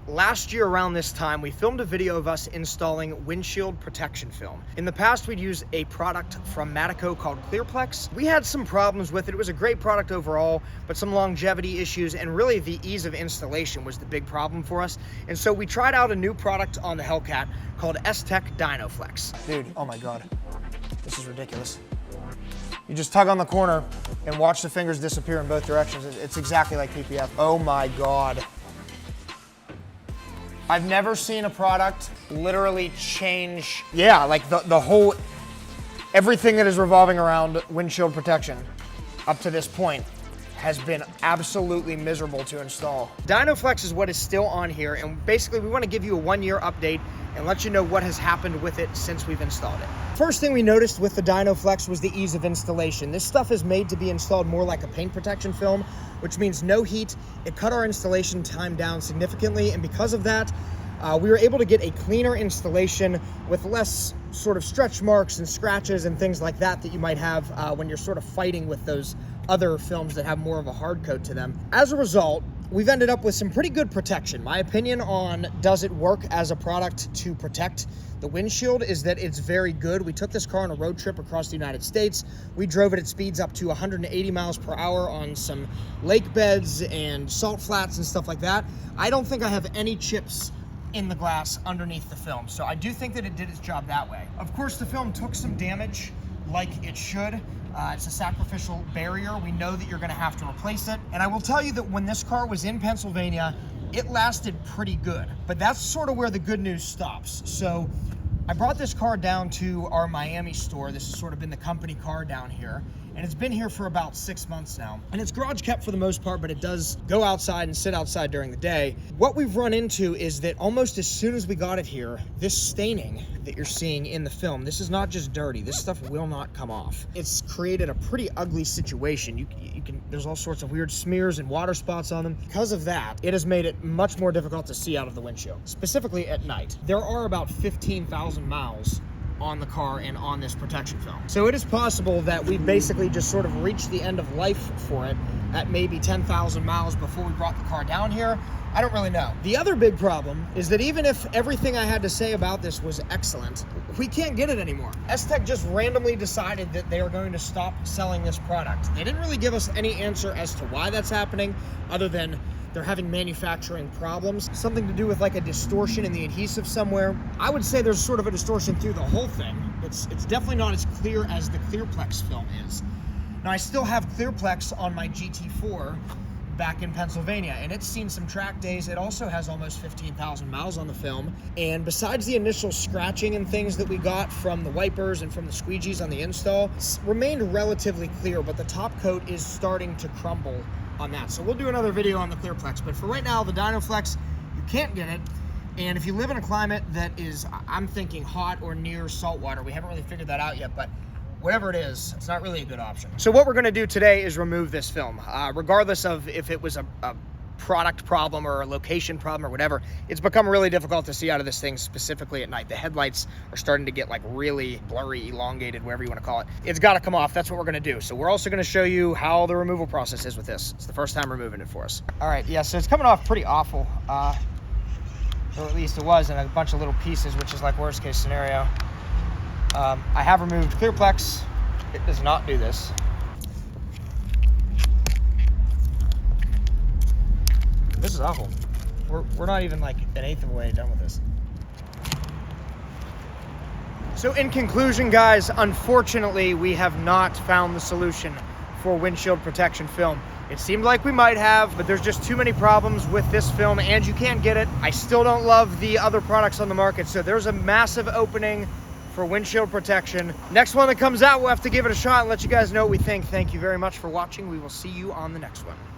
last year around this time, we filmed a video of us installing windshield protection film. In the past, we'd use a product from Matico called Clearplex. We had some problems with it. It was a great product overall, but some longevity issues, and really the ease of installation was the big problem for us. And so we tried out a new product on the Hellcat called S-Tech DynoFlex. Dude, oh my God, this is ridiculous. You just tug on the corner and watch the fingers disappear in both directions. It's exactly like PPF. Oh my God. I've never seen a product literally change, like the whole, everything that is revolving around windshield protection up to this point has been absolutely miserable to install. DynoFlex is what is still on here, and basically we want to give you a 1-year update and let you know what has happened with it since we've installed it. First thing we noticed with the DynoFlex was the ease of installation. This stuff is made to be installed more like a paint protection film, which means no heat. It cut our installation time down significantly, and because of that, we were able to get a cleaner installation with less sort of stretch marks and scratches and things like that that you might have when you're sort of fighting with those other films that have more of a hard coat to them. As a result, we've ended up with some pretty good protection. My opinion on does it work as a product to protect the windshield is that it's very good. We took this car on a road trip across the United States. We drove it at speeds up to 180 miles per hour on some lake beds and salt flats and stuff like that. I don't think I have any chips in the glass underneath the film, so I do think that it did its job that way. Of course, the film took some damage like it should. It's a sacrificial barrier. We know that you're gonna have to replace it. And I will tell you that when this car was in Pennsylvania, it lasted pretty good, but that's sort of where the good news stops. So I brought this car down to our Miami store. This has sort of been the company car down here, and it's been here for about 6 months now. And it's garage kept for the most part, but it does go outside and sit outside during the day. What we've run into is that almost as soon as we got it here, this staining that you're seeing in the film, this is not just dirty. This stuff will not come off. It's created a pretty ugly situation. There's all sorts of weird smears and water spots on them. Because of that, it has made it much more difficult to see out of the windshield, specifically at night. There are about 15,000 miles on the car and on this protection film. So it is possible that we basically just sort of reached the end of life for it at maybe 10,000 miles before we brought the car down here. I don't really know. The other big problem is that even if everything I had to say about this was excellent, we can't get it anymore. S-Tech just randomly decided that they are going to stop selling this product. They didn't really give us any answer as to why that's happening, other than they're having manufacturing problems, something to do with like a distortion in the adhesive somewhere. I would say there's sort of a distortion through the whole thing. It's definitely not as clear as the Clearplex film is. Now, I still have Clearplex on my GT4 back in Pennsylvania, and it's seen some track days. It also has almost 15,000 miles on the film. And besides the initial scratching and things that we got from the wipers and from the squeegees on the install, it's remained relatively clear, but the top coat is starting to crumble on that. So we'll do another video on the Clearplex, but for right now, the DynoFlex, you can't get it. And if you live in a climate that is, I'm thinking hot or near saltwater, we haven't really figured that out yet, but whatever it is, it's not really a good option. So what we're gonna do today is remove this film. Regardless of if it was a product problem or a location problem or whatever, it's become really difficult to see out of this thing, specifically at night. The headlights are starting to get like really blurry, elongated, whatever you want to call it. It's got to come off. That's what we're going to do. So we're also going to show you how the removal process is with this. It's the first time removing it for us. All right, yeah, so it's coming off pretty awful. Or at least it was in a bunch of little pieces, which is like worst case scenario. I have removed Clearplex. It does not do this. This is awful. We're not even like an eighth of the way done with this. So in conclusion, guys, unfortunately, we have not found the solution for windshield protection film. It seemed like we might have, but there's just too many problems with this film, and you can't get it. I still don't love the other products on the market, so there's a massive opening for windshield protection. Next one that comes out, we'll have to give it a shot and let you guys know what we think. Thank you very much for watching. We will see you on the next one.